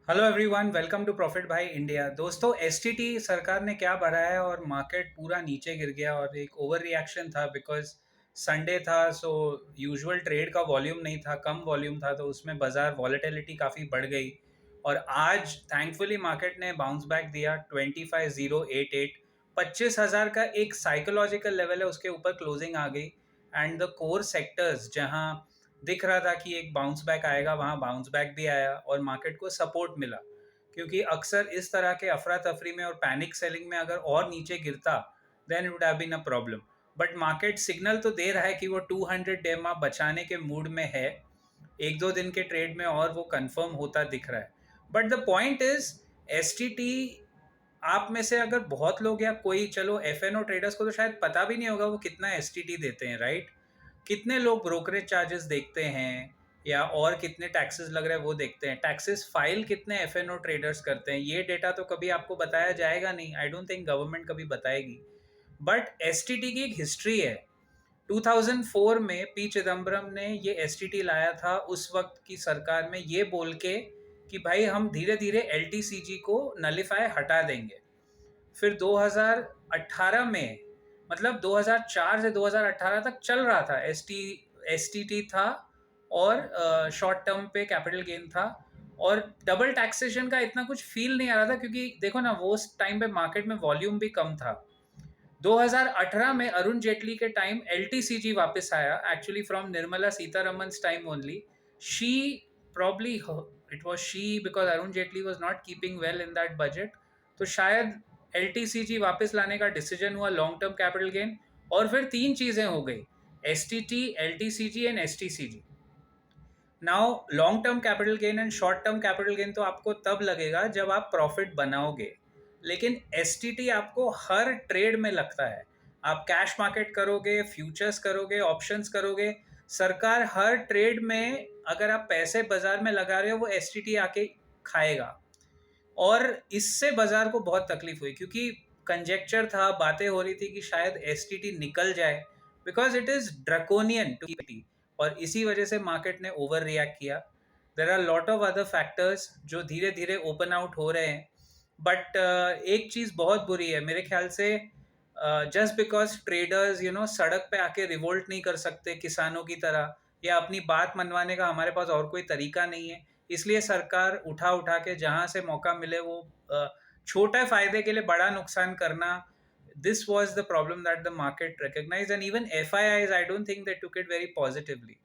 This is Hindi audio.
Hello everyone, welcome to profit भाई इंडिया। दोस्तों, एसटीटी सरकार ने क्या बढ़ाया और मार्केट पूरा नीचे गिर गया और एक ओवर रिएक्शन था बिकॉज संडे था। सो यूजुअल ट्रेड का वॉल्यूम नहीं था, कम वॉल्यूम था, तो उसमें बाजार वॉलेटिलिटी काफ़ी बढ़ गई। और आज थैंकफुली मार्केट ने बाउंस बैक दिया 25,088। 25,000 का एक साइकोलॉजिकल लेवल है, उसके ऊपर क्लोजिंग आ गई। एंड द कोर सेक्टर्स जहां दिख रहा था कि एक बाउंस बैक आएगा, वहां बाउंस बैक भी आया और मार्केट को सपोर्ट मिला। क्योंकि अक्सर इस तरह के अफरा तफरी में और पैनिक सेलिंग में अगर और नीचे गिरता then it would have been a problem. But market signal तो दे रहा है कि वो 200 डेमा बचाने के मूड में है। एक दो दिन के ट्रेड में और वो कंफर्म होता दिख रहा है। But the point is, S आप में से अगर बहुत लोग या कोई, चलो एफ ट्रेडर्स को तो शायद पता भी नहीं होगा वो कितना एस देते हैं, राइट? कितने लोग ब्रोकरेज चार्जेस देखते हैं या और कितने टैक्सेस लग रहे हैं वो देखते हैं, टैक्सेस फाइल कितने एफ ट्रेडर्स करते हैं, ये डेटा तो कभी आपको बताया जाएगा नहीं। आई डोंट थिंक गवर्नमेंट कभी बताएगी। बट एस की एक हिस्ट्री है। 2004 में पी चिदम्बरम ने ये एस लाया था उस वक्त की सरकार में, ये बोल के कि भाई हम धीरे धीरे एल को नलिफाई हटा देंगे। फिर 2018 में, मतलब 2004 से 2018 तक चल रहा था, एसटीटी था और शॉर्ट टर्म पे कैपिटल गेन था। और डबल टैक्सेशन का इतना कुछ फील नहीं आ रहा था क्योंकि देखो ना, वो उस टाइम पे मार्केट में वॉल्यूम भी कम था। 2018 में अरुण जेटली के टाइम एलटीसीजी वापस आया, actually from Nirmala Sitharaman time only. She probably, it was she because Arun Jaitley was not keeping well in that budget. तो शायद एलटीसीजी वापस लाने का डिसीजन हुआ, लॉन्ग टर्म कैपिटल गेन। और फिर तीन चीजें हो गई, STT, LTCG and STCG. Now long term capital gain and short term capital gain तो आपको तब लगेगा जब आप प्रॉफिट बनाओगे, लेकिन एसटीटी आपको हर ट्रेड में लगता है। आप कैश मार्केट करोगे, फ्यूचर्स करोगे, ऑप्शंस करोगे, सरकार हर ट्रेड में अगर आप पैसे बाजार में लगा रहे हो वो एसटीटी आके खाएगा। और इससे बाजार को बहुत तकलीफ हुई क्योंकि कंजेक्चर था, बातें हो रही थी कि शायद एसटीटी निकल जाए because it is draconian to T. और इसी वजह से मार्केट ने ओवर रिएक्ट किया। There are lot of other factors जो धीरे धीरे ओपन आउट हो रहे हैं। बट एक चीज बहुत बुरी है मेरे ख्याल से, जस्ट बिकॉज ट्रेडर्स सड़क पे आके रिवोल्ट नहीं कर सकते किसानों की तरह, या अपनी बात मनवाने का हमारे पास और कोई तरीका नहीं है, इसलिए सरकार उठा उठा के जहां से मौका मिले वो छोटे फायदे के लिए बड़ा नुकसान करना। This was the problem that the market recognize, and even if I don't think they took it very positively.